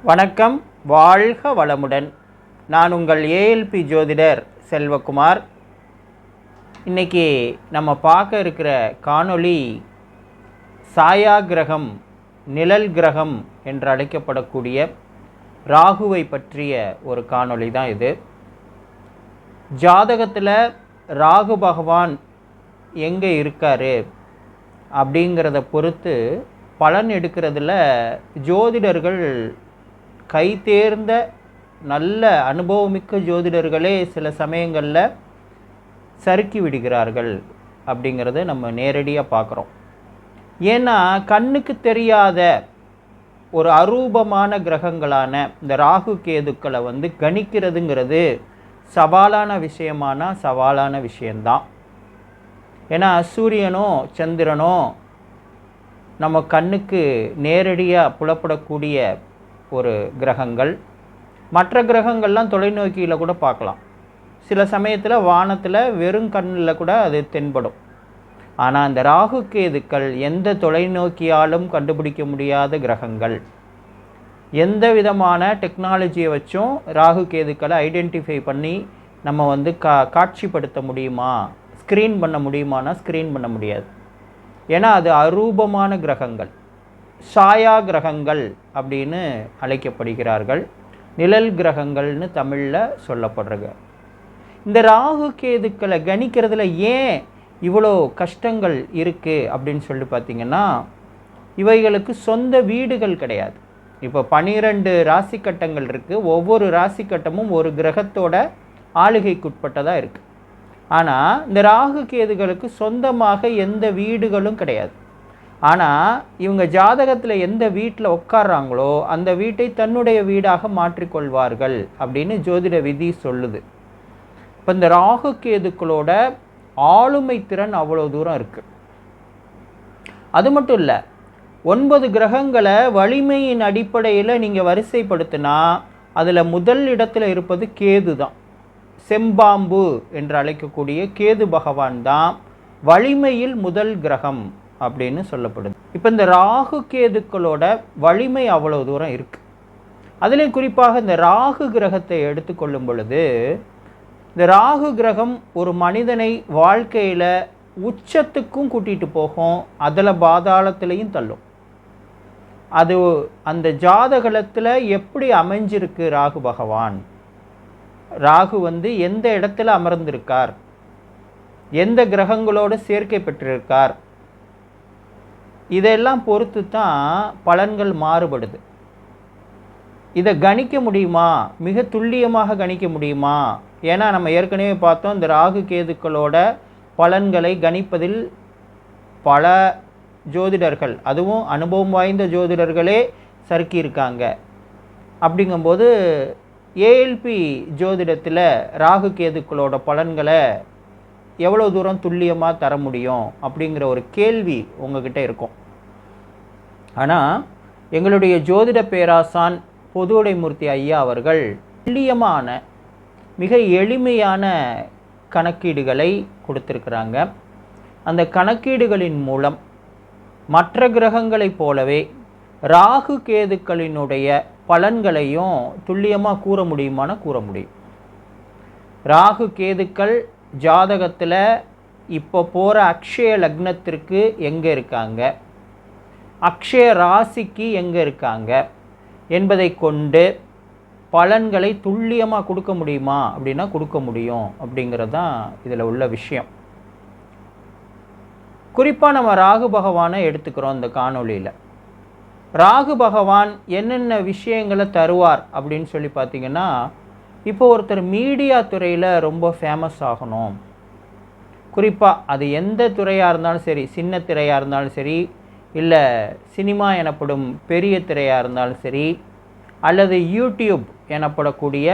வணக்கம், வாழ்க வளமுடன். நான் உங்கள் ஏஎல்பி ஜோதிடர் செல்வகுமார். இன்றைக்கி நம்ம பார்க்க இருக்கிற காணொளி சாயா கிரகம், நிழல் கிரகம் என்று அழைக்கப்படக்கூடிய ராகுவை பற்றிய ஒரு காணொளி தான் இது. ஜாதகத்தில் ராகு பகவான் எங்கே இருக்கார் அப்படிங்கிறத பொறுத்து பலன் எடுக்கிறதுல ஜோதிடர்கள் கை தேர்ந்த நல்ல அனுபவமிக்க ஜோதிடர்களே சில சமயங்களில் சறுக்கி விடுகிறார்கள் அப்படிங்கிறத நம்ம நேரடியாக பார்க்குறோம். ஏன்னா கண்ணுக்கு தெரியாத ஒரு அரூபமான கிரகங்களான இந்த ராகு கேதுக்களை கணிக்கிறதுங்கிறது சவாலான விஷயம்தான். ஏன்னா சூரியனோ சந்திரனோ நம்ம கண்ணுக்கு நேரடியாக புலப்படக்கூடிய ஒரு கிரகங்கள். மற்ற கிரகங்கள்லாம் தொலைநோக்கியில் கூட பார்க்கலாம். சில சமயத்தில் வானத்தில் வெறும் கண்ணில் கூட அது தென்படும். ஆனால் அந்த ராகு கேதுக்கள் எந்த தொலைநோக்கியாலும் கண்டுபிடிக்க முடியாத கிரகங்கள். எந்த விதமான டெக்னாலஜியை வச்சும் ராகு கேதுக்களை ஐடென்டிஃபை பண்ணி நம்ம காட்சிப்படுத்த முடியுமா, ஸ்க்ரீன் பண்ண முடியுமானா ஸ்க்ரீன் பண்ண முடியாது. ஏன்னா அது அரூபமான கிரகங்கள், சாயா கிரகங்கள் அப்படின்னு அழைக்கப்படுகிறார்கள். நிழல் கிரகங்கள்னு தமிழில் சொல்லப்படுறது. இந்த ராகு கேதுக்களை கணிக்கிறதுல ஏன் இவ்வளோ கஷ்டங்கள் இருக்குது அப்படின்னு சொல்லி பார்த்திங்கன்னா, இவைகளுக்கு சொந்த வீடுகள் கிடையாது. இப்போ 12 ராசி கட்டங்கள் இருக்குது. ஒவ்வொரு ராசி கட்டமும் ஒரு கிரகத்தோட ஆளுகைக்குட்பட்டதாக இருக்குது. ஆனால் இந்த ராகு கேதுகளுக்கு சொந்தமாக எந்த வீடுகளும் கிடையாது. ஆனால் இவங்க ஜாதகத்தில் எந்த வீட்டில் உட்கார்றாங்களோ அந்த வீட்டை தன்னுடைய வீடாக மாற்றிக்கொள்வார்கள் அப்படின்னு ஜோதிட விதி சொல்லுது. இப்போ இந்த ராகு கேதுக்களோட ஆளுமை திறன் அவ்வளோ தூரம் இருக்குது. அது மட்டும் இல்லை, 9 கிரகங்களை வலிமையின் அடிப்படையில் நீங்கள் வரிசைப்படுத்தினா அதில் முதல் இடத்துல இருப்பது கேது தான். செம்பாம்பு என்று அழைக்கக்கூடிய கேது பகவான் தான் வலிமையில் முதல் கிரகம் அப்படின்னு சொல்லப்படுது. இப்போ இந்த ராகு கேதுக்களோட வலிமை அவ்வளோ தூரம் இருக்குது. அதுலேயும் குறிப்பாக இந்த ராகு கிரகத்தை எடுத்துக்கொள்ளும் பொழுது, இந்த ராகு கிரகம் ஒரு மனிதனை வாழ்க்கையில் உச்சத்துக்கும் கூட்டிகிட்டு போகும், அதில் பாதாளத்திலையும் தள்ளும். அது அந்த ஜாதகத்தில் எப்படி அமைஞ்சிருக்கு ராகு பகவான், ராகு எந்த இடத்துல அமர்ந்திருக்கார், எந்த கிரகங்களோடு சேர்க்கை பெற்றிருக்கார், இதெல்லாம் பொறுத்து தான் பலன்கள் மாறுபடுது. இதை கணிக்க முடியுமா, மிக துல்லியமாக கணிக்க முடியுமா? ஏன்னா நம்ம ஏற்கனவே பார்த்தோம், இந்த ராகு கேதுக்களோட பலன்களை கணிப்பதில் பல ஜோதிடர்கள், அதுவும் அனுபவம் வாய்ந்த ஜோதிடர்களே சறுக்கி இருக்காங்க. அப்படிங்கும்போது ஏஎல்பி ஜோதிடத்தில் ராகு கேதுக்களோட பலன்களை எவ்வளோ தூரம் துல்லியமாக தர முடியும் அப்படிங்கிற ஒரு கேள்வி உங்ககிட்ட இருக்கும். ஆனால் எங்களுடைய ஜோதிட பேராசான் பொதுவுடைமூர்த்தி ஐயா அவர்கள் துல்லியமான மிக எளிமையான கணக்கீடுகளை கொடுத்துருக்குறாங்க. அந்த கணக்கீடுகளின் மூலம் மற்ற கிரகங்களைப் போலவே ராகு கேதுக்களினுடைய பலன்களையும் துல்லியமாக கூற முடியுமான கூற முடியும். ராகு கேதுக்கள் ஜாதகத்தில் இப்போ போகிற அக்ஷய லக்னத்திற்கு எங்கே இருக்காங்க, அக்ஷய ராசிக்கு எங்கே இருக்காங்க என்பதை கொண்டு பலன்களை துல்லியமாக கொடுக்க முடியுமா அப்படின்னா கொடுக்க முடியும். அப்படிங்கிறது தான் இதில் உள்ள விஷயம். குறிப்பாக நம்ம ராகு பகவானை எடுத்துக்கிறோம். இந்த காணொளியில் ராகு பகவான் என்னென்ன விஷயங்களை தருவார் அப்படின்னு சொல்லி பார்த்திங்கன்னா, இப்போ ஒருத்தர் மீடியா துறையில் ரொம்ப ஃபேமஸ் ஆகணும், குறிப்பாக அது எந்த துறையாக இருந்தாலும் சரி, சின்ன திரையாக இருந்தாலும் சரி, இல்லை சினிமா எனப்படும் பெரிய திரையாக இருந்தாலும் சரி, அல்லது யூடியூப் எனப்படக்கூடிய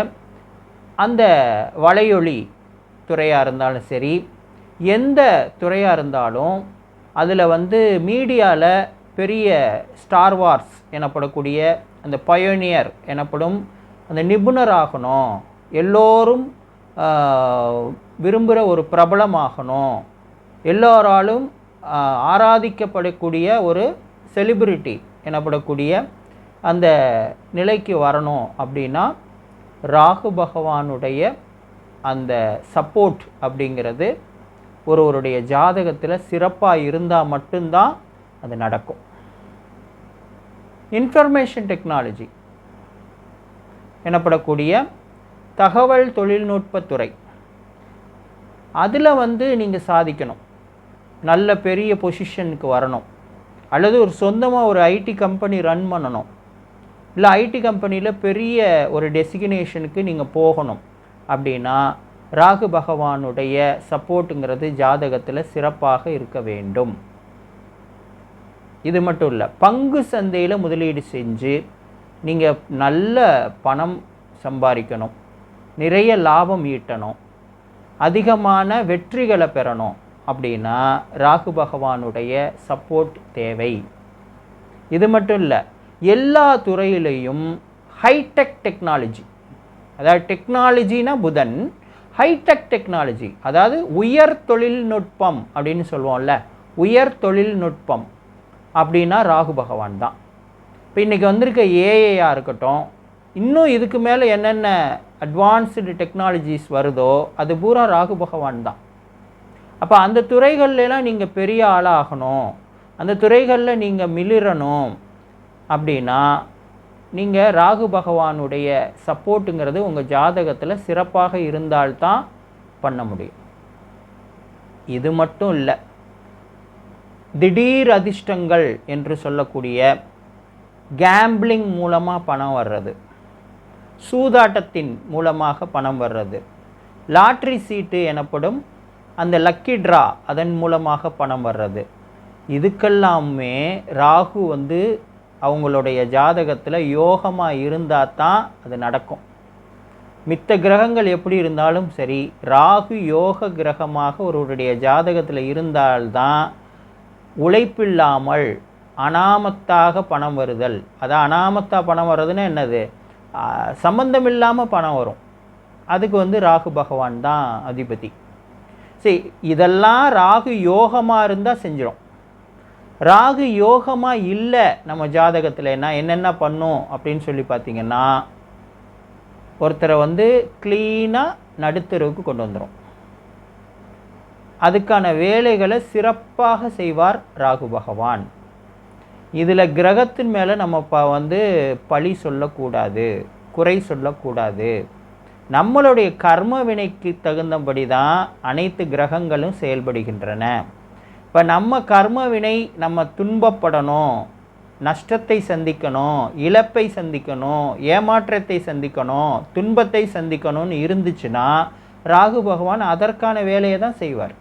அந்த வலையொலி துறையாக இருந்தாலும் சரி, எந்த துறையாக இருந்தாலும் அதில் மீடியாவில் பெரிய ஸ்டார் வார்ஸ் எனப்படக்கூடிய அந்த பயோனியர் எனப்படும் அந்த நிபுணர் ஆகணும், எல்லோரும் விரும்புகிற ஒரு பிரபலமாகணும், எல்லோராலும் ஆராதிக்கப்படக்கூடிய ஒரு செலிபிரிட்டி எனப்படக்கூடிய அந்த நிலைக்கு வரணும் அப்படின்னா ராகு பகவானுடைய அந்த சப்போர்ட் அப்படிங்கிறது ஒருவருடைய ஜாதகத்தில் சிறப்பாக இருந்தால் மட்டும்தான் அது நடக்கும். இன்ஃபர்மேஷன் டெக்னாலஜி எனப்படக்கூடிய தகவல் தொழில்நுட்பத்துறை, அதில் நீங்கள் சாதிக்கணும், நல்ல பெரிய பொசிஷனுக்கு வரணும், அல்லது ஒரு சொந்தமாக ஒரு ஐடி கம்பெனி ரன் பண்ணணும், இல்லை ஐடி கம்பெனியில் பெரிய ஒரு டெசிக்னேஷனுக்கு நீங்கள் போகணும் அப்படின்னா ராகு பகவானுடைய சப்போர்ட்டுங்கிறது ஜாதகத்தில் சிறப்பாக இருக்க வேண்டும். இது மட்டும் இல்லை, பங்கு சந்தையில் முதலீடு செஞ்சு நீங்கள் நல்ல பணம் சம்பாதிக்கணும், நிறைய லாபம் ஈட்டணும், அதிகமான வெற்றிகளை பெறணும் அப்படின்னா ராகு பகவானுடைய சப்போர்ட் தேவை. இது மட்டும் இல்லை, எல்லா துறையிலையும் ஹைடெக் டெக்னாலஜி, அதாவது டெக்னாலஜினா புதன், ஹைடெக் டெக்னாலஜி அதாவது உயர் தொழில்நுட்பம் அப்படின்னு சொல்லுவோம்ல, உயர் தொழில்நுட்பம் அப்படின்னா ராகு பகவான் தான். இப்போ இன்றைக்கி வந்திருக்க ஏஐயாக இருக்கட்டும், இன்னும் இதுக்கு மேலே என்னென்ன அட்வான்ஸ்டு டெக்னாலஜிஸ் வருதோ அது பூரா ராகு பகவான் தான். அப்போ அந்த துறைகள்லாம் நீங்கள் பெரிய ஆளாகணும், அந்த துறைகளில் நீங்கள் மிளிரணும் அப்படின்னா நீங்கள் ராகு பகவானுடைய சப்போர்ட்டுங்கிறது உங்கள் ஜாதகத்தில் சிறப்பாக இருந்தால்தான் பண்ண முடியும். இது மட்டும் இல்லை, திடீர் அதிர்ஷ்டங்கள் என்று சொல்லக்கூடிய கேம்பிளிங் மூலமாக பணம் வர்றது, சூதாட்டத்தின் மூலமாக பணம் வர்றது, லாட்ரி சீட்டு எனப்படும் அந்த லக்கி ட்ரா அதன் மூலமாக பணம் வர்றது, இதுக்கெல்லாமே ராகு அவங்களுடைய ஜாதகத்தில் யோகமாக இருந்தால் தான் அது நடக்கும். மித்த கிரகங்கள் எப்படி இருந்தாலும் சரி, ராகு யோக கிரகமாக ஒருவருடைய ஜாதகத்தில் இருந்தால்தான் உழைப்பில்லாமல் அனாமத்தாக பணம் வருதல். அதான் அனாமத்தாக பணம் வர்றதுன்னா என்னது, சம்பந்தம் இல்லாமல் பணம் வரும், அதுக்கு ராகு பகவான் தான் அதிபதி. சரி, இதெல்லாம் ராகு யோகமாக இருந்தால் செஞ்சிடும். ராகு யோகமாக இல்லை நம்ம ஜாதகத்தில் என்னென்ன பண்ணும் அப்படின்னு சொல்லி பார்த்தீங்கன்னா, ஒருத்தரை க்ளீனாக நடுத்தருவுக்கு கொண்டு வந்துடும். அதுக்கான வேலைகளை சிறப்பாக செய்வார் ராகு பகவான். இதில் கிரகத்தின் மேலே நம்ம பழி சொல்லக்கூடாது, குறை சொல்லக்கூடாது. நம்மளுடைய கர்ம வினைக்கு தகுந்தபடி தான் அனைத்து கிரகங்களும் செயல்படுகின்றன. இப்போ நம்ம கர்ம வினை நம்ம துன்பப்படணும், நஷ்டத்தை சந்திக்கணும், இழப்பை சந்திக்கணும், ஏமாற்றத்தை சந்திக்கணும், துன்பத்தை சந்திக்கணும்னு இருந்துச்சுன்னா ராகு பகவான் அதற்கான வேலையை தான் செய்வார்.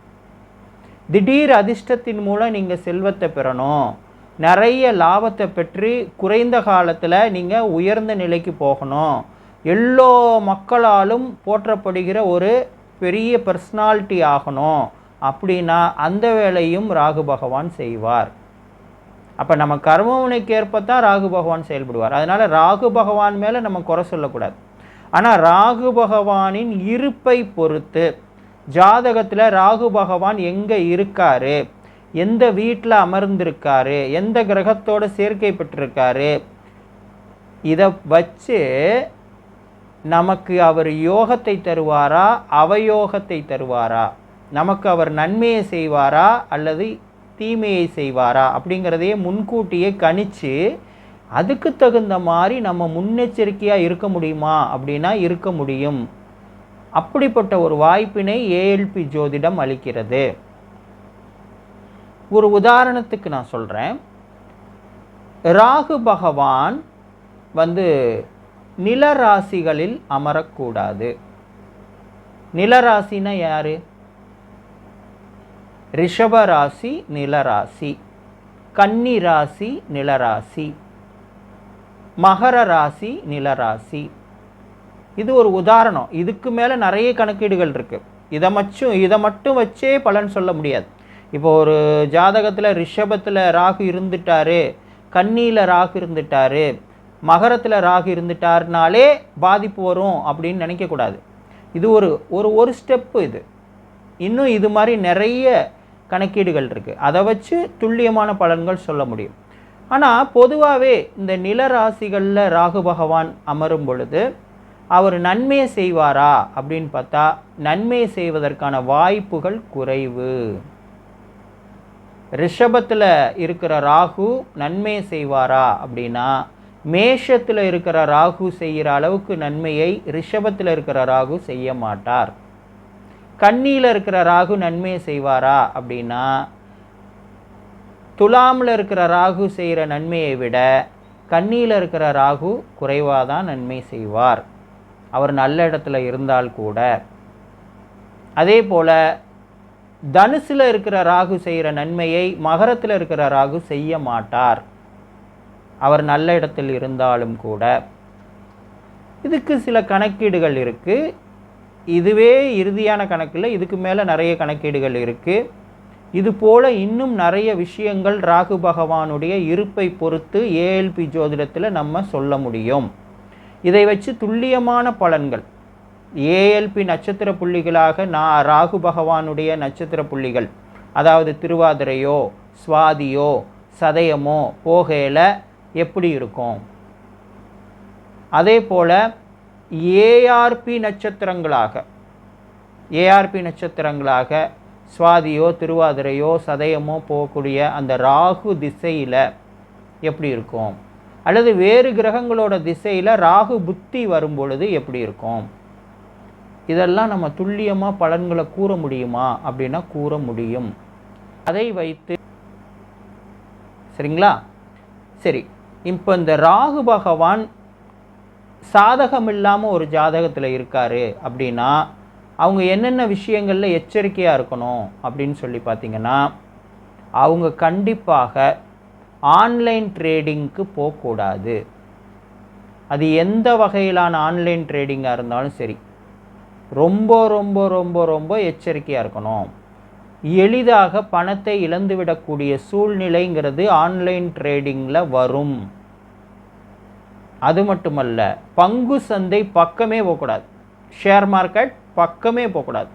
திடீர் அதிர்ஷ்டத்தின் மூலம் நீங்கள் செல்வத்தை பெறணும், நிறைய லாபத்தை பெற்று குறைந்த காலத்தில் நீங்கள் உயர்ந்த நிலைக்கு போகணும், எல்லோ மக்களாலும் போற்றப்படுகிற ஒரு பெரிய பர்சனாலிட்டி ஆகணும் அப்படின்னா அந்த வேலையும் ராகு பகவான் செய்வார். அப்போ நம்ம கர்மவினைக்கு ஏற்பத்தான் ராகு பகவான் செயல்படுவார். அதனால் ராகு பகவான் மேலே நம்ம குறை சொல்லக்கூடாது. ஆனால் ராகு பகவானின் இருப்பை பொறுத்து ஜாதகத்தில் ராகு பகவான் எங்கே இருக்காரு, எந்த வீட்டில் அமர்ந்திருக்காரு, எந்த கிரகத்தோடு சேர்க்கை பெற்றிருக்காரு, இதை வச்சு நமக்கு அவர் யோகத்தை தருவாரா அவயோகத்தை தருவாரா, நமக்கு அவர் நன்மையை செய்வாரா அல்லது தீமையை செய்வாரா அப்படிங்கிறதையே முன்கூட்டியே கணித்து அதுக்கு தகுந்த மாதிரி நம்ம முன்னெச்சரிக்கையாக இருக்க முடியுமா அப்படின்னா இருக்க முடியும். அப்படிப்பட்ட ஒரு வாய்ப்பினை ஏஎல்பி ஜோதிடம் அளிக்கிறது. ஒரு உதாரணத்துக்கு நான் சொல்கிறேன். ராகு பகவான் நிலராசிகளில் அமரக்கூடாது. நிலராசினா யாரு? ரிஷபராசி நிலராசி, கன்னி ராசி நிலராசி, மகர ராசி நிலராசி. இது ஒரு உதாரணம். இதுக்கு மேலே நிறைய கணக்கீடுகள் இருக்குது. இதை மட்டும் வச்சே பலன் சொல்ல முடியாது. இப்போ ஒரு ஜாதகத்தில் ரிஷபத்தில் ராகு இருந்துட்டாரு, கன்னியில் ராகு இருந்துட்டாரு, மகரத்தில் ராகு இருந்துட்டாருனாலே பாதிப்பு வரும் அப்படின்னு நினைக்கக்கூடாது. இது ஒரு ஸ்டெப்பு. இது இன்னும் இது மாதிரி நிறைய கணக்கீடுகள் இருக்குது. அதை வச்சு துல்லியமான பலன்கள் சொல்ல முடியும். ஆனால் பொதுவாகவே இந்த நில ராசிகளில் ராகு பகவான் அமரும் பொழுது அவர் நன்மையை செய்வாரா அப்படின்னு பார்த்தா நன்மையை செய்வதற்கான வாய்ப்புகள் குறைவு. ரிஷபத்தில் இருக்கிற ராகு நன்மையை செய்வாரா அப்படின்னா மேஷத்தில் இருக்கிற ராகு செய்கிற அளவுக்கு நன்மையை ரிஷபத்தில் இருக்கிற ராகு செய்ய மாட்டார். கன்னியில் இருக்கிற ராகு நன்மையை செய்வாரா அப்படின்னா துலாமில் இருக்கிற ராகு செய்கிற நன்மையை விட கன்னியில் இருக்கிற ராகு குறைவாக தான் நன்மை செய்வார், அவர் நல்ல இடத்துல இருந்தால் கூட. அதே போல் தனுசில் இருக்கிற ராகு செய்கிற நன்மையை மகரத்தில் இருக்கிற ராகு செய்ய மாட்டார், அவர் நல்ல இடத்தில் இருந்தாலும் கூட. இதுக்கு சில கணக்கீடுகள் இருக்குது. இதுவே இறுதியான கணக்கில் இதுக்கு மேலே நிறைய கணக்கீடுகள் இருக்குது. இது போல் இன்னும் நிறைய விஷயங்கள் ராகு பகவானுடைய இருப்பை பொறுத்து ஏஎல்பி ஜோதிடத்தில் நம்ம சொல்ல முடியும். இதை வச்சு துல்லியமான பலன்கள் ஏஎல்பி நட்சத்திர புள்ளிகளாக ராகு பகவானுடைய நட்சத்திர புள்ளிகள், அதாவது திருவாதிரையோ சுவாதியோ சதயமோ போகையில் எப்படி இருக்கும், அதே போல் ஏஆர்பி நட்சத்திரங்களாக சுவாதியோ திருவாதிரையோ சதயமோ போகக்கூடிய அந்த ராகு திசையில் எப்படி இருக்கும், அல்லது வேறு கிரகங்களோட திசையில் ராகு புத்தி வரும் பொழுது எப்படி இருக்கும், இதெல்லாம் நம்ம துல்லியமாக பலன்களை கூற முடியுமா அப்படின்னா கூற முடியும். அதை வைத்து சரிங்களா. சரி, இப்போ இந்த ராகு பகவான் சாதகம் இல்லாமல் ஒரு ஜாதகத்தில் இருக்கார் அப்படின்னா அவங்க என்னென்ன விஷயங்களில் எச்சரிக்கையாக இருக்கணும் அப்படின்னு சொல்லி பார்த்தீங்கன்னா, அவங்க கண்டிப்பாக ஆன்லைன் ட்ரேடிங்க்கு போகக்கூடாது. அது எந்த வகையிலான ஆன்லைன் ட்ரேடிங்காக இருந்தாலும் சரி, ரொம்ப ரொம்ப ரொம்ப ரொம்ப எச்சரிக்கையாக இருக்கணும். எளிதாக பணத்தை இழந்துவிடக்கூடிய சூழ்நிலைங்கிறது ஆன்லைன் ட்ரேடிங்கில் வரும். அது மட்டுமல்ல, பங்கு சந்தை பக்கமே போகக்கூடாது, ஷேர் மார்க்கெட் பக்கமே போகக்கூடாது.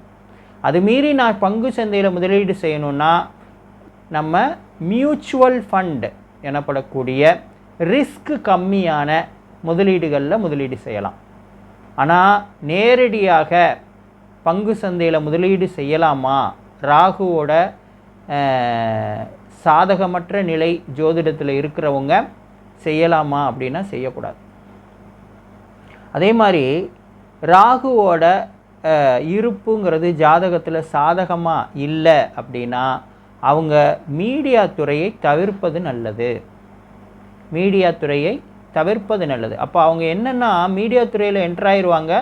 அது மீறி நான் பங்கு சந்தையில் முதலீடு செய்யணுன்னா நம்ம மியூச்சுவல் ஃபண்ட் எனப்படக்கூடிய ரிஸ்க் கம்மியான முதலீடுகளில் முதலீடு செய்யலாம். ஆனால் நேரடியாக பங்கு சந்தையில் முதலீடு செய்யலாமா, ராகுவோட சாதகமற்ற நிலை ஜோதிடத்தில் இருக்கிறவங்க செய்யலாமா அப்படின்னா செய்யக்கூடாது. அதே மாதிரி ராகுவோட இருப்புங்கிறது ஜாதகத்தில் சாதகமாக இல்லை அப்படின்னா அவங்க மீடியா துறையை தவிர்ப்பது நல்லது. அப்போ அவங்க என்னென்னா மீடியா துறையில் என்ட்ராயிருவாங்க,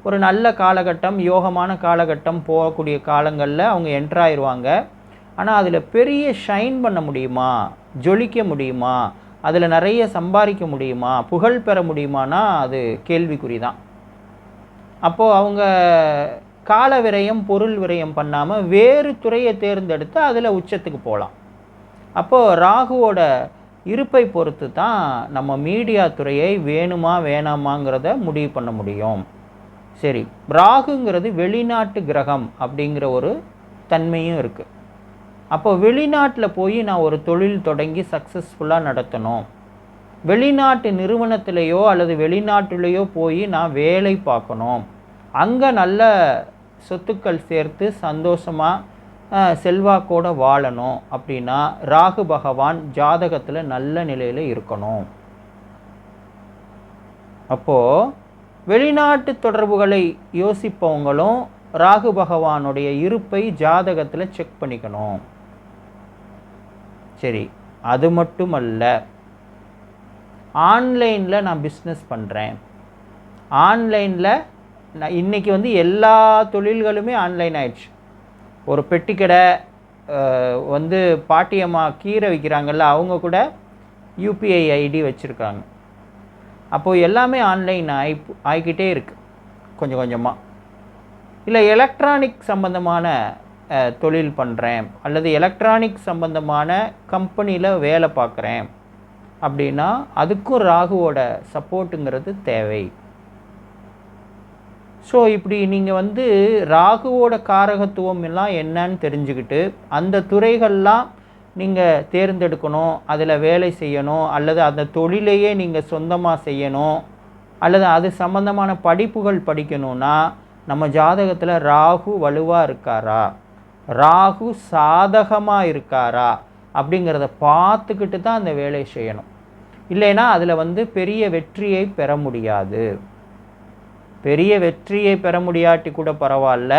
ஒரு நல்ல காலகட்டம் யோகமான காலகட்டம் போகக்கூடிய காலங்களில் அவங்க என்ட்ராயிருவாங்க. ஆனால் அதில் பெரிய ஷைன் பண்ண முடியுமா, ஜொலிக்க முடியுமா, அதில் நிறைய சம்பாதிக்க முடியுமா, புகழ் பெற முடியுமானா அது கேள்விக்குறி தான். அப்போது அவங்க கால விரயம் பொருள் விரயம் பண்ணாமல் வேறு துறையை தேர்ந்தெடுத்து அதில் உச்சத்துக்கு போகலாம். அப்போது ராகுவோட இருப்பை பொறுத்து தான் நம்ம மீடியா துறையை வேணுமா வேணாமாங்கிறத முடிவு பண்ண முடியும். சரி, ராகுங்கிறது வெளிநாட்டு கிரகம் அப்படிங்கிற ஒரு தன்மையும் இருக்குது. அப்போ வெளிநாட்டில் போய் நான் ஒரு தொழில் தொடங்கி சக்ஸஸ்ஃபுல்லாக நடத்தணும், வெளிநாட்டு நிறுவனத்திலேயோ அல்லது வெளிநாட்டிலேயோ போய் நான் வேலை பார்க்கணும், அங்கே நல்ல சொத்துக்கள் சேர்த்து சந்தோஷமாக செல்வாக்கோடு வாழணும் அப்படின்னா ராகு பகவான் ஜாதகத்தில் நல்ல நிலையில் இருக்கணும். அப்போது வெளிநாட்டு தொடர்புகளை யோசிப்பவங்களும் ராகு பகவானுடைய இருப்பை ஜாதகத்தில் செக் பண்ணிக்கணும். சரி, அது மட்டுமல்ல, ஆன்லைனில் நான் பிஸ்னஸ் பண்ணுறேன், ஆன்லைனில் நான் இன்றைக்கி எல்லா தொழில்களுமே ஆன்லைன் ஆயிடுச்சு. ஒரு பெட்டி கடை பாட்டியம்மா கீரை விற்கிறாங்கல்ல, அவங்க கூட யூபிஐ ஐடி வச்சுருக்காங்க. அப்போது எல்லாமே ஆன்லைன் ஆகிக்கிட்டே இருக்குது கொஞ்சம் கொஞ்சமாக. இல்லை எலக்ட்ரானிக் சம்பந்தமான தொழில் பண்ணுறேன் அல்லது எலக்ட்ரானிக் சம்பந்தமான கம்பெனியில் வேலை பார்க்குறேன் அப்படின்னா அதுக்கும் ராகுவோட சப்போர்ட்டுங்கிறது தேவை. ஸோ இப்படி நீங்கள் ராகுவோட காரகத்துவம் எல்லாம் என்னன்னு தெரிஞ்சுக்கிட்டு அந்த துறைகள்லாம் நீங்கள் தேர்ந்தெடுக்கணும், அதில் வேலை செய்யணும், அல்லது அந்த தொழிலையே நீங்கள் சொந்தமாக செய்யணும், அல்லது அது சம்பந்தமான படிப்புகள் படிக்கணும்னா நம்ம ஜாதகத்தில் ராகு வலுவாக இருக்காரா, ராகு சாதகமாக இருக்காரா அப்படிங்கிறத பார்த்துக்கிட்டு தான் அந்த வேலையை செய்யணும். இல்லைன்னா அதில் பெரிய வெற்றியை பெற முடியாது. பெரிய வெற்றியை பெற முடியாட்டி கூட பரவாயில்ல,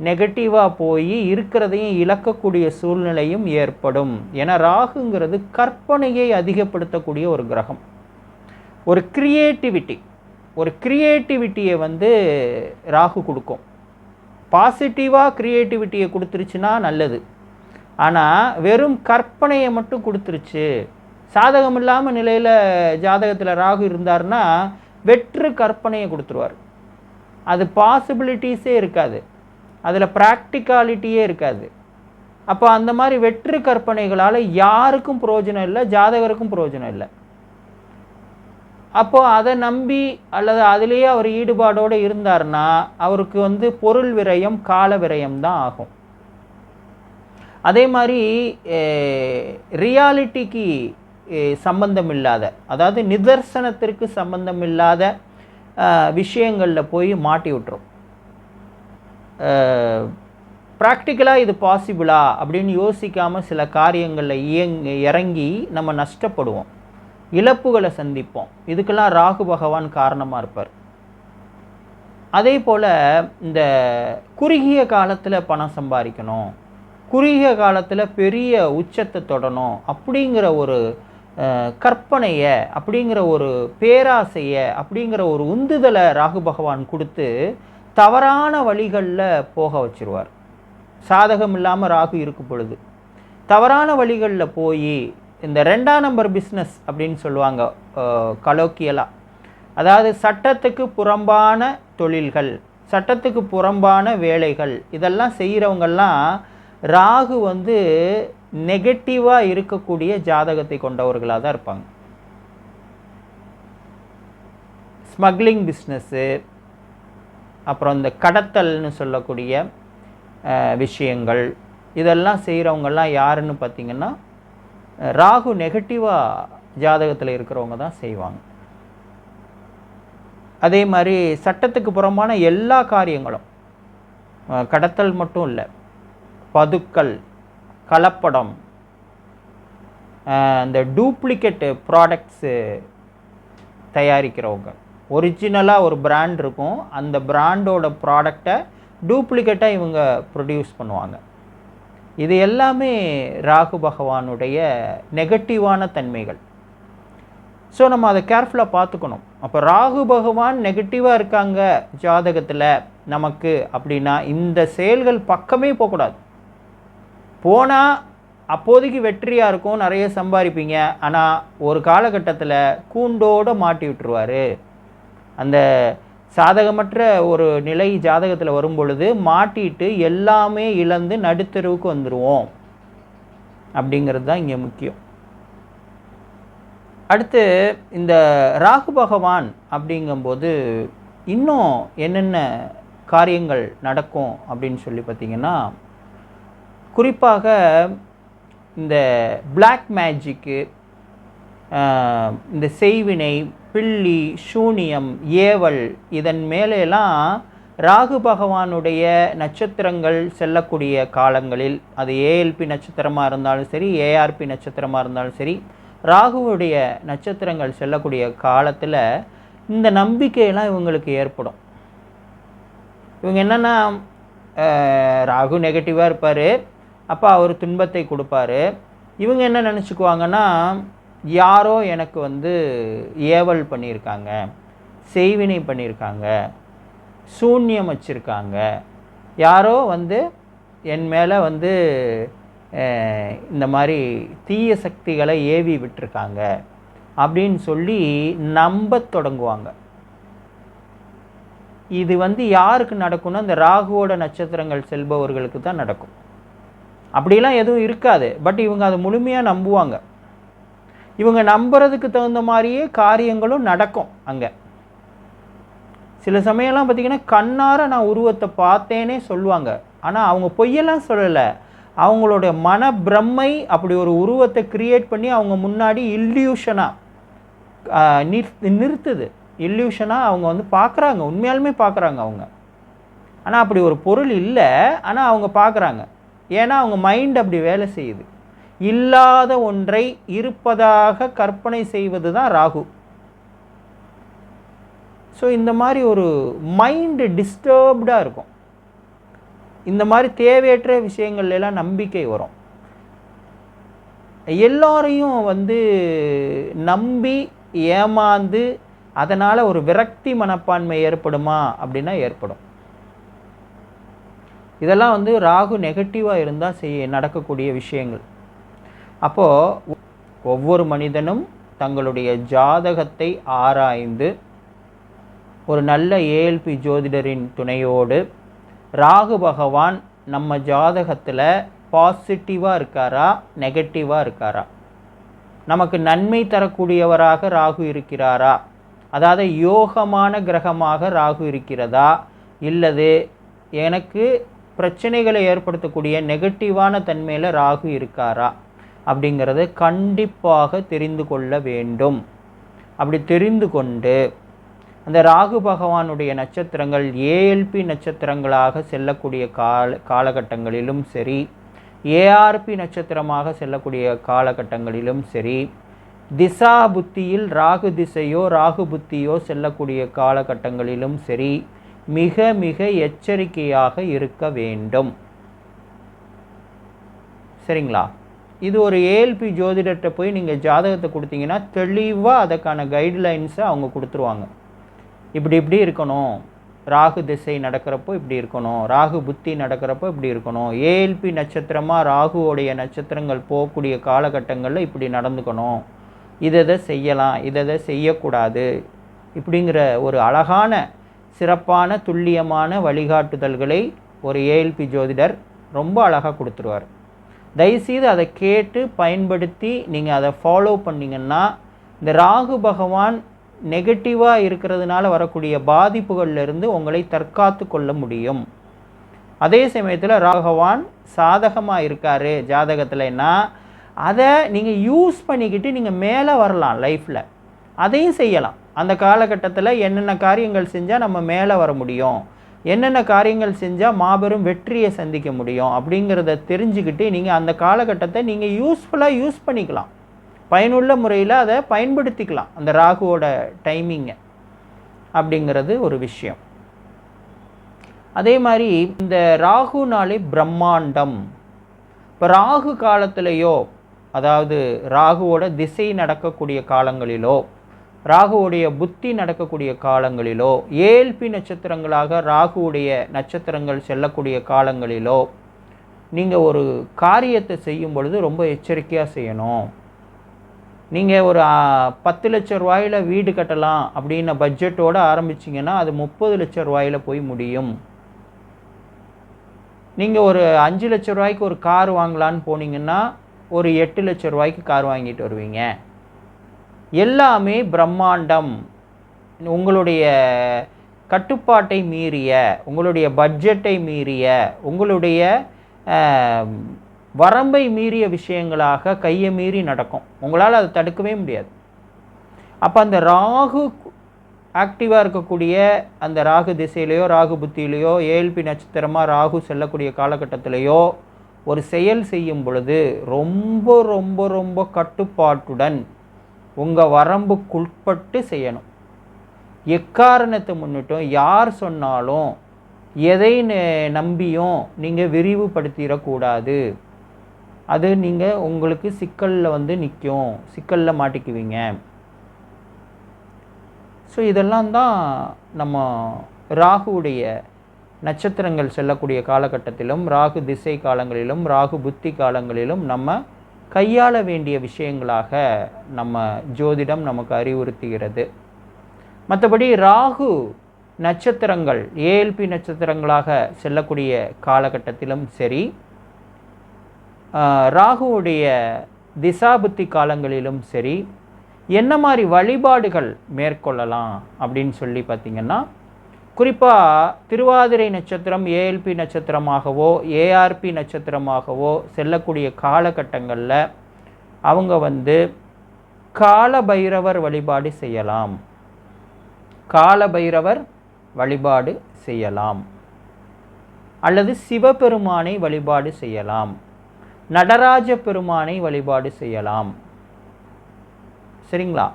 நெகட்டிவாக போய் இருக்கிறதையும் இழக்கக்கூடிய சூழ்நிலையும் ஏற்படும். ஏன்னா ராகுங்கிறது கற்பனையை அதிகப்படுத்தக்கூடிய ஒரு கிரகம். ஒரு கிரியேட்டிவிட்டியை ராகு கொடுக்கும். பாசிட்டிவாக கிரியேட்டிவிட்டியை கொடுத்துருச்சுன்னா நல்லது. ஆனால் வெறும் கற்பனையை மட்டும் கொடுத்துருச்சு, சாதகம் இல்லாமல் நிலையில் ஜாதகத்தில் ராகு இருந்தார்னா வெற்று கற்பனையை கொடுத்துருவார். அது பாசிபிலிட்டிஸே இருக்காது, அதில் ப்ராக்டிகாலிட்டியே இருக்காது. அப்போ அந்த மாதிரி வெற்று கற்பனைகளால் யாருக்கும் பிரயோஜனம் இல்லை, ஜாதகருக்கும் பிரயோஜனம் இல்லை. அப்போது அதை நம்பி அல்லது அதிலேயே அவர் ஈடுபாடோடு இருந்தார்னா அவருக்கு பொருள் விரயம், கால விரயம் தான் ஆகும். அதே மாதிரி ரியாலிட்டிக்கு சம்பந்தம் இல்லாத, அதாவது நிதர்சனத்திற்கு சம்பந்தம் இல்லாத விஷயங்களில் போய் மாட்டி விட்டுரும். ப்ராக்டிக்கலாக இது பாசிபிளா அப்படின்னு யோசிக்காமல் சில காரியங்களில் இறங்கி நம்ம நஷ்டப்படுவோம், இழப்புகளை சந்திப்போம். இதுக்கெல்லாம் ராகு பகவான் காரணமாக இருப்பார். அதே போல் இந்த குறுகிய காலத்தில் பணம் சம்பாதிக்கணும், குறுகிய காலத்தில் பெரிய உச்சத்தை தொடணும் அப்படிங்கிற ஒரு கற்பனையை, அப்படிங்கிற ஒரு பேராசையை, அப்படிங்கிற ஒரு உந்துதலை ராகு பகவான் கொடுத்து தவறான வழிகளில் போக வச்சிருவார். சாதகம் இல்லாமல் ராகு இருக்கும் பொழுது தவறான வழிகளில் போய் இந்த 2ஆம் நம்பர் பிஸ்னஸ் அப்படின்னு சொல்லுவாங்க கலோக்கியலாக. அதாவது சட்டத்துக்கு புறம்பான தொழில்கள், சட்டத்துக்கு புறம்பான வேலைகள், இதெல்லாம் செய்கிறவங்கெல்லாம் ராகு நெகட்டிவாக இருக்கக்கூடிய ஜாதகத்தை கொண்டவர்களாக தான் இருப்பாங்க. ஸ்மக்லிங் பிஸ்னஸ்ஸு, அப்புறம் இந்த கடத்தல்னு சொல்லக்கூடிய விஷயங்கள், இதெல்லாம் செய்கிறவங்கெல்லாம் யாருன்னு பார்த்திங்கன்னா ராகு நெகட்டிவாக ஜாதகத்தில் இருக்கிறவங்க தான் செய்வாங்க. அதே மாதிரி சட்டத்துக்கு புறம்பான எல்லா காரியங்களும், கடத்தல் மட்டும் இல்லை, பதுக்கல், கலப்படம், இந்த டூப்ளிகேட் ப்ராடக்ட்ஸு தயாரிக்கிறவங்க. ஒரிஜினலாக ஒரு பிராண்ட் இருக்கும், அந்த பிராண்டோட ப்ராடக்டை டூப்ளிகேட்டாக இவங்க ப்ரொடியூஸ் பண்ணுவாங்க. இது எல்லாமே ராகு பகவானுடைய நெகட்டிவான தன்மைகள். ஸோ நம்ம அதை கேர்ஃபுல்லாக பார்த்துக்கணும். அப்போ ராகு பகவான் நெகட்டிவாக இருக்காங்க ஜாதகத்தில் நமக்கு அப்படின்னா இந்த செயல்கள் பக்கமே போகக்கூடாது. போனால் அப்போதைக்கு வெற்றியாக இருக்கும், நிறைய சம்பாதிப்பீங்க. ஆனால் ஒரு காலகட்டத்தில் கூண்டோடு மாட்டி விட்டுருவார். அந்த சாதகமற்ற ஒரு நிலை ஜாதகத்தில் வரும் பொழுது மாட்டிட்டு எல்லாமே இழந்து நடுத்தருவுக்கு வந்துடுவோம் அப்படிங்கிறது தான் இங்கே முக்கியம். அடுத்து இந்த ராகு பகவான் அப்படிங்கும்போது இன்னும் என்னென்ன காரியங்கள் நடக்கும் அப்படின்னு சொல்லி பார்த்திங்கன்னா, குறிப்பாக இந்த பிளாக் மேஜிக்கு, இந்த செய்வினை, பில்லி, சூனியம், ஏவல், இதன் மேலெல்லாம் ராகு பகவானுடைய நட்சத்திரங்கள் செல்லக்கூடிய காலங்களில், அது ஏஎல்பி நட்சத்திரமாக இருந்தாலும் சரி, ஏஆர்பி நட்சத்திரமாக இருந்தாலும் சரி, ராகுவுடைய நட்சத்திரங்கள் செல்லக்கூடிய காலத்தில் இந்த நம்பிக்கையெல்லாம் இவங்களுக்கு ஏற்படும். இவங்க என்னென்னா, ராகு நெகட்டிவாக இருப்பார், அப்போ அவர் துன்பத்தை கொடுப்பார். இவங்க என்ன நினச்சிக்குவாங்கன்னா, யாரோ எனக்கு ஏவல் பண்ணியிருக்காங்க, செய்வினை பண்ணியிருக்காங்க, சூன்யம் வச்சுருக்காங்க, யாரோ என் மேலே இந்த மாதிரி தீய சக்திகளை ஏவி விட்டுருக்காங்க அப்படின்னு சொல்லி நம்ப தொடங்குவாங்க. இது யாருக்கு நடக்கும்னா, இந்த ராகுவோட நட்சத்திரங்கள் செல்பவர்களுக்கு தான் நடக்கும். அப்படிலாம் எதுவும் இருக்காது, பட் இவங்க அதை முழுமையாக நம்புவாங்க. இவங்க நம்புறதுக்கு தகுந்த மாதிரியே காரியங்களும் நடக்கும். அங்கே சில சமயம்லாம் பார்த்திங்கன்னா கண்ணார நான் உருவத்தை பார்த்தேனே சொல்லுவாங்க. ஆனால் அவங்க பொய்யெல்லாம் சொல்லலை, அவங்களோட மனப்பிரமை அப்படி ஒரு உருவத்தை கிரியேட் பண்ணி அவங்க முன்னாடி இல்யூஷனாக நிறுத்துது. இல்யூஷனாக அவங்க வந்து பார்க்குறாங்க, உண்மையாலுமே பார்க்குறாங்க அவங்க. ஆனால் அப்படி ஒரு பொருள் இல்லை, ஆனால் அவங்க பார்க்குறாங்க. ஏன்னா அவங்க மைண்ட் அப்படி வேலை செய்யுது. இல்லாத ஒன்றை இருப்பதாக கற்பனை செய்வது தான் ராகு. ஸோ இந்த மாதிரி ஒரு மைண்டு டிஸ்டர்ப்டாக இருக்கும். இந்த மாதிரி தேவையற்ற விஷயங்கள்லாம் நம்பிக்கை வரும். எல்லாரையும் வந்து நம்பி ஏமாந்து அதனால் ஒரு விரக்தி மனப்பான்மை ஏற்படுமா அப்படின்னா ஏற்படும். இதெல்லாம் வந்து ராகு நெகட்டிவாக இருந்தால் நடக்கக்கூடிய விஷயங்கள். அப்போது ஒவ்வொரு மனிதனும் தங்களுடைய ஜாதகத்தை ஆராய்ந்து ஒரு நல்ல ஏஎல்பி ஜோதிடரின் துணையோடு ராகு பகவான் நம்ம ஜாதகத்தில் பாசிட்டிவாக இருக்காரா நெகட்டிவாக இருக்காரா, நமக்கு நன்மை தரக்கூடியவராக ராகு இருக்கிறாரா, அதாவது யோகமான கிரகமாக ராகு இருக்கிறதா, இல்லது எனக்கு பிரச்சனைகளை ஏற்படுத்தக்கூடிய நெகட்டிவான தன்மையில் ராகு இருக்காரா அப்படிங்கிறத கண்டிப்பாக தெரிந்து கொள்ள வேண்டும். அப்படி தெரிந்து கொண்டு அந்த ராகு பகவானுடைய நட்சத்திரங்கள் ஏஎல்பி நட்சத்திரங்களாக செல்லக்கூடிய காலகட்டங்களிலும் சரி, ஏஆர்பி நட்சத்திரமாக செல்லக்கூடிய காலகட்டங்களிலும் சரி, திசா புத்தியில் ராகு திசையோ ராகு புத்தியோ செல்லக்கூடிய காலகட்டங்களிலும் சரி, மிக மிக எச்சரிக்கையாக இருக்க வேண்டும். சரிங்களா? இது ஒரு ஏஎல்பி ஜோதிடர்கிட்ட போய் நீங்கள் ஜாதகத்தை கொடுத்தீங்கன்னா தெளிவாக அதுக்கான கைட்லைன்ஸை அவங்க கொடுத்துருவாங்க. இப்படி இப்படி இருக்கணும், ராகு திசை நடக்கிறப்போ இப்படி இருக்கணும், ராகு புத்தி நடக்கிறப்போ இப்படி இருக்கணும், ஏஎல்பி நட்சத்திரமாக ராகுவோடைய நட்சத்திரங்கள் போகக்கூடிய காலகட்டங்களில் இப்படி நடந்துக்கணும், இதை செய்யலாம், இதை செய்யக்கூடாது, இப்படிங்கிற ஒரு அழகான சிறப்பான துல்லியமான வழிகாட்டுதல்களை ஒரு ஏஎல்பி ஜோதிடர் ரொம்ப அழகாக கொடுத்துருவார். தயவுசெய்து அதை கேட்டு பயன்படுத்தி நீங்கள் அதை ஃபாலோ பண்ணிங்கன்னா இந்த ராகு பகவான் நெகட்டிவாக இருக்கிறதுனால வரக்கூடிய பாதிப்புகள்லேருந்து உங்களை தற்காத்து கொள்ள முடியும். அதே சமயத்தில் ராகு பகவான் சாதகமாக இருக்கார் ஜாதகத்தில்னா அதை நீங்கள் யூஸ் பண்ணிக்கிட்டு நீங்கள் மேலே வரலாம் லைஃப்பில், அதையும் செய்யலாம். அந்த காலகட்டத்தில் என்னென்ன காரியங்கள் செஞ்சால் நம்ம மேலே வர முடியும், என்னென்ன காரியங்கள் செஞ்சால் மாபெரும் வெற்றியை சந்திக்க முடியும் அப்படிங்கிறத தெரிஞ்சுக்கிட்டு நீங்கள் அந்த காலகட்டத்தை நீங்கள் யூஸ்ஃபுல்லாக யூஸ் பண்ணிக்கலாம், பயனுள்ள முறையில் அதை பயன்படுத்திக்கலாம் அந்த ராகுவோட டைமிங்கை அப்படிங்கிறது ஒரு விஷயம். அதே மாதிரி இந்த ராகுனாலே பிரம்மாண்டம். இப்போ ராகு காலத்திலேயோ, அதாவது ராகுவோட திசை நடக்கக்கூடிய காலங்களிலோ, ராகுவுடைய புத்தி நடக்கக்கூடிய காலங்களிலோ, ஏஎல்பி நட்சத்திரங்களாக ராகுவுடைய நட்சத்திரங்கள் செல்லக்கூடிய காலங்களிலோ நீங்கள் ஒரு காரியத்தை செய்யும் பொழுது ரொம்ப எச்சரிக்கையாக செய்யணும். நீங்கள் ஒரு 10 லட்ச ரூபாயில் வீடு கட்டலாம் அப்படின்ன பட்ஜெட்டோடு ஆரம்பிச்சிங்கன்னா அது 30 லட்ச ரூபாயில் போய் முடியும். நீங்கள் ஒரு 5 லட்ச ரூபாய்க்கு ஒரு கார் வாங்கலான்னு போனீங்கன்னா ஒரு 8 லட்ச ரூபாய்க்கு கார் வாங்கிட்டு வருவீங்க. எல்லாமே பிரம்மாண்டம். உங்களுடைய கட்டுப்பாட்டை மீறிய, உங்களுடைய பட்ஜெட்டை மீறிய, உங்களுடைய வரம்பை மீறிய விஷயங்களாக கையை மீறி நடக்கும். உங்களால் அதை தடுக்கவே முடியாது. அப்போ அந்த ராகு ஆக்டிவாக இருக்கக்கூடிய அந்த ராகு திசையிலையோ ராகு புத்தியிலையோ ஏஎல்பி நட்சத்திரமாக ராகு செல்லக்கூடிய காலகட்டத்திலேயோ ஒரு செயல் செய்யும் பொழுது ரொம்ப ரொம்ப ரொம்ப கட்டுப்பாட்டுடன் உங்கள் வரம்புக்குட்பட்டு செய்யணும். எக்காரணத்தை முன்னிட்டும் யார் சொன்னாலும் எதை நம்பியும் நீங்கள் விரிவுபடுத்திடக்கூடாது. அது நீங்கள் உங்களுக்கு சிக்கலில் வந்து நிற்கும், சிக்கலில் மாட்டிக்குவீங்க. ஸோ இதெல்லாம் தான் நம்ம ராகுவுடைய நட்சத்திரங்கள் செல்லக்கூடிய காலகட்டத்திலும் ராகு திசை காலங்களிலும் ராகு புத்தி காலங்களிலும் நம்ம கையாள வேண்டிய விஷயங்களாக நம்ம ஜோதிடம் நமக்கு அறிவுறுத்துகிறது. மற்றபடி ராகு நட்சத்திரங்கள் ஏஎல்பி நட்சத்திரங்களாக செல்லக்கூடிய காலகட்டத்திலும் சரி, ராகுவுடைய திசாபுத்தி காலங்களிலும் சரி, என்ன மாதிரி வழிபாடுகள் மேற்கொள்ளலாம் அப்படின்னு சொல்லி பார்த்திங்கன்னா, குறிப்பாக திருவாதிரை நட்சத்திரம் ஏஎல்பி நட்சத்திரமாகவோ ஏஆர்பி நட்சத்திரமாகவோ செல்லக்கூடிய காலகட்டங்களில் அவங்க கால பைரவர் வழிபாடு செய்யலாம். கால பைரவர் வழிபாடு செய்யலாம், அல்லது சிவபெருமானை வழிபாடு செய்யலாம், நடராஜ பெருமானை வழிபாடு செய்யலாம். சரிங்களா?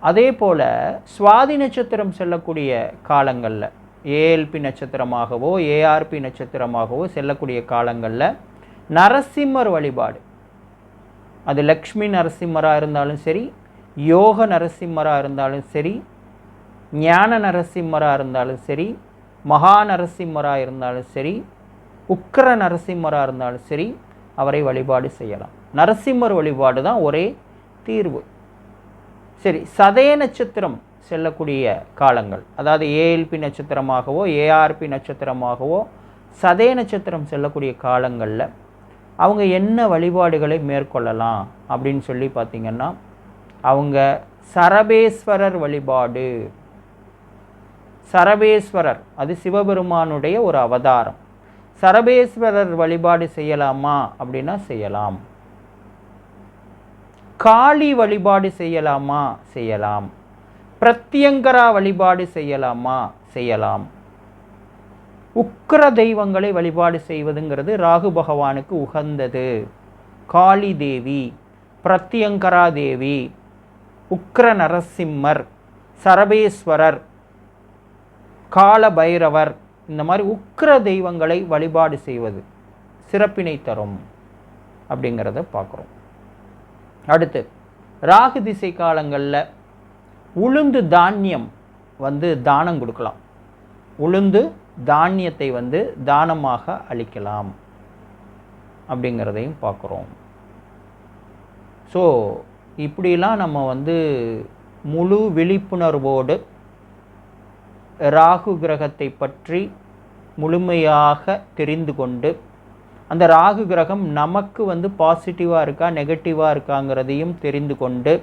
அதே போல் சுவாதி நட்சத்திரம் செல்லக்கூடிய காலங்களில் ஏஎல்பி நட்சத்திரமாகவோ ஏஆர்பி நட்சத்திரமாகவோ செல்லக்கூடிய காலங்களில் நரசிம்மர் வழிபாடு, அது லக்ஷ்மி நரசிம்மராக இருந்தாலும் சரி, யோக நரசிம்மராக இருந்தாலும் சரி, ஞான நரசிம்மராக இருந்தாலும் சரி, மகா நரசிம்மராக இருந்தாலும் சரி, உக்கிர நரசிம்மராக இருந்தாலும் சரி, அவரை வழிபாடு செய்யலாம். நரசிம்மர் வழிபாடு தான் ஒரே தீர்வு. சரி, சதய நட்சத்திரம் செல்லக்கூடிய காலங்கள், அதாவது ஏஎல்பி நட்சத்திரமாகவோ ஏஆர்பி நட்சத்திரமாகவோ சதய நட்சத்திரம் செல்லக்கூடிய காலங்களில் அவங்க என்ன வழிபாடுகளை மேற்கொள்ளலாம் அப்படின்னு சொல்லி பார்த்திங்கன்னா, அவங்க சரபேஸ்வரர் வழிபாடு. சரபேஸ்வரர் அது சிவபெருமானுடைய ஒரு அவதாரம். சரபேஸ்வரர் வழிபாடு செய்யலாமா அப்படின்னா செய்யலாம். காளி வழிபாடு செய்யலாமா? செய்யலாம். பிரத்யங்கரா வழிபாடு செய்யலாமா? செய்யலாம். உக்கிர தெய்வங்களை வழிபாடு செய்வதுங்கிறது ராகு பகவானுக்கு உகந்தது. காளி தேவி, பிரத்யங்கரா தேவி, உக்கிர நரசிம்மர், சரபேஸ்வரர், கால பைரவர், இந்த மாதிரி உக்கிர தெய்வங்களை வழிபாடு செய்வது சிறப்பினை தரும் அப்படிங்கிறத பார்க்குறோம். அடுத்து ராகு திசை காலங்களில் உளுந்து தானியம் தானம் கொடுக்கலாம். உளுந்து தானியத்தை தானமாக அளிக்கலாம் அப்படிங்கிறதையும் பார்க்குறோம். ஸோ இப்படிலாம் நம்ம முழு விழிப்புணர்வோடு ராகு கிரகத்தை பற்றி முழுமையாக தெரிந்து கொண்டு, அந்த ராகு கிரகம் நமக்கு பாசிட்டிவாக இருக்கா நெகட்டிவாக இருக்காங்கிறதையும் தெரிந்து கொண்டு,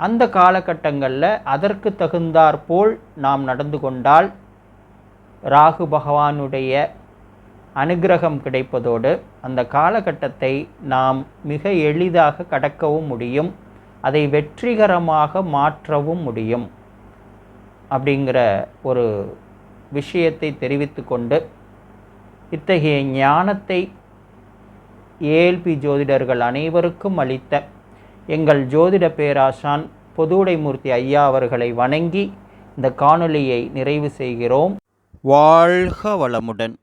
அந்த காலகட்டங்களில் அதற்கு தகுந்தாற்போல் நாம் நடந்து கொண்டால் ராகு பகவானுடைய அனுகிரகம் கிடைப்பதோடு அந்த காலகட்டத்தை நாம் மிக எளிதாக கடக்கவும் முடியும், அதை வெற்றிகரமாக மாற்றவும் முடியும் அப்படிங்கிற ஒரு விஷயத்தை தெரிவித்து கொண்டு, இத்தகைய ஞானத்தை ஏஎல்பி ஜோதிடர்கள் அனைவருக்கும் அளித்த எங்கள் ஜோதிட பேராசான் பொதுவுடைமூர்த்தி ஐயா அவர்களை வணங்கி இந்த காணொளியை நிறைவு செய்கிறோம். வாழ்க வளமுடன்.